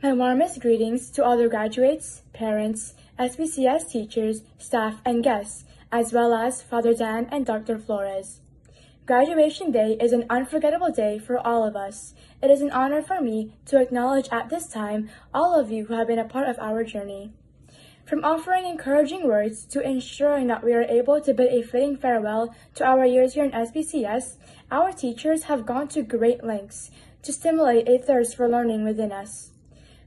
My warmest greetings to all the graduates, parents, SBCS teachers, staff, and guests, as well as Father Dan and Dr. Flores. Graduation Day is an unforgettable day for all of us. It is an honor for me to acknowledge at this time all of you who have been a part of our journey. From offering encouraging words to ensuring that we are able to bid a fitting farewell to our years here in SBCS, our teachers have gone to great lengths to stimulate a thirst for learning within us.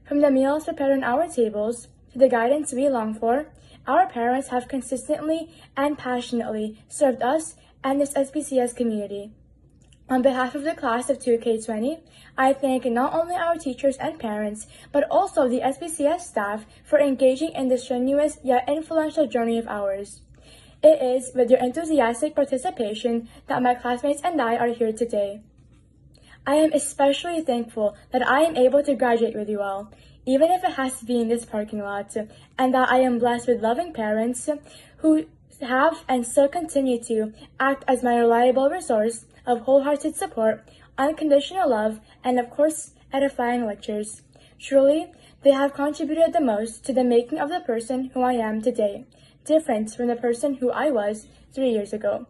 From the meals prepared on our tables to the guidance we long for, our parents have consistently and passionately served us and this SBCS community. On behalf of the class of 2K20, I thank not only our teachers and parents, but also the SBCS staff for engaging in this strenuous yet influential journey of ours. It is with your enthusiastic participation that my classmates and I are here today. I am especially thankful that I am able to graduate with you all, even if it has to be in this parking lot, and that I am blessed with loving parents who have and still continue to act as my reliable resource of wholehearted support, unconditional love, and of course, edifying lectures. Truly, they have contributed the most to the making of the person who I am today, different from the person who I was 3 years ago.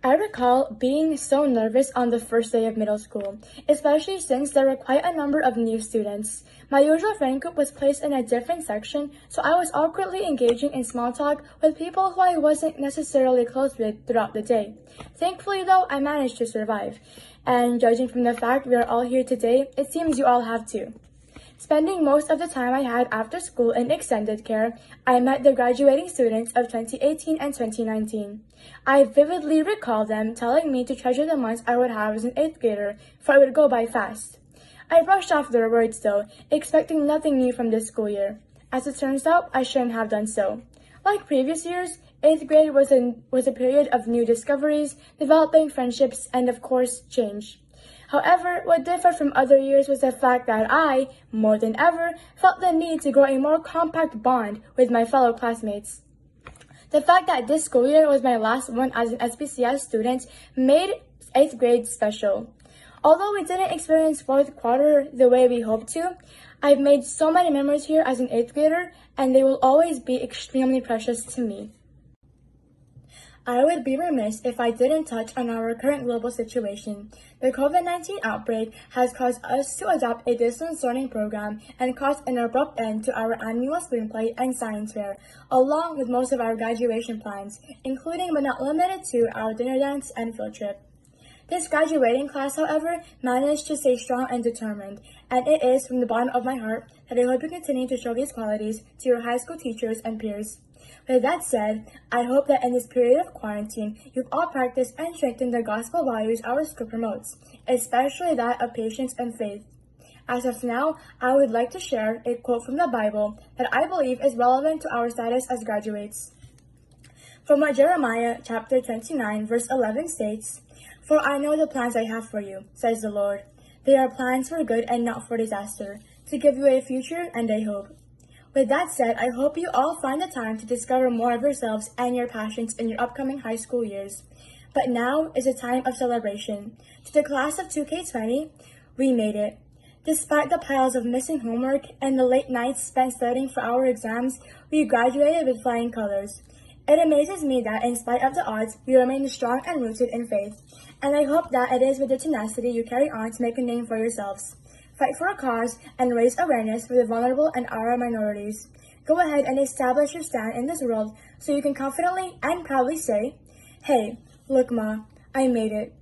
I recall being so nervous on the first day of middle school, especially since there were quite a number of new students. My usual friend group was placed in a different section, so I was awkwardly engaging in small talk with people who I wasn't necessarily close with throughout the day. Thankfully though, I managed to survive, and judging from the fact we are all here today, it seems you all have too. Spending most of the time I had after school in extended care, I met the graduating students of 2018 and 2019. I vividly recall them telling me to treasure the months I would have as an 8th grader, for it would go by fast. I brushed off their words though, expecting nothing new from this school year. As it turns out, I shouldn't have done so. Like previous years, 8th grade was a period of new discoveries, developing friendships, and of course, change. However, what differed from other years was the fact that I, more than ever, felt the need to grow a more compact bond with my fellow classmates. The fact that this school year was my last one as an SBCS student made 8th grade special. Although we didn't experience 4th quarter the way we hoped to, I've made so many memories here as an 8th grader, and they will always be extremely precious to me. I would be remiss if I didn't touch on our current global situation. The COVID-19 outbreak has caused us to adopt a distance learning program and caused an abrupt end to our annual screenplay and science fair, along with most of our graduation plans, including but not limited to our dinner dance and field trip. This graduating class, however, managed to stay strong and determined, and it is from the bottom of my heart that I hope you continue to show these qualities to your high school teachers and peers. With that said, I hope that in this period of quarantine, you've all practiced and strengthened the gospel values our school promotes, especially that of patience and faith. As of now, I would like to share a quote from the Bible that I believe is relevant to our status as graduates. From what Jeremiah chapter 29 verse 11 states, "For I know the plans I have for you, says the Lord. They are plans for good and not for disaster, to give you a future and a hope." With that said, I hope you all find the time to discover more of yourselves and your passions in your upcoming high school years. But now is a time of celebration. To the class of 2K20, we made it. Despite the piles of missing homework and the late nights spent studying for our exams, we graduated with flying colors. It amazes me that in spite of the odds, we remain strong and rooted in faith. And I hope that it is with the tenacity you carry on to make a name for yourselves. Fight for a cause and raise awareness for the vulnerable and our minorities. Go ahead and establish your stand in this world so you can confidently and proudly say, "Hey, look Ma, I made it."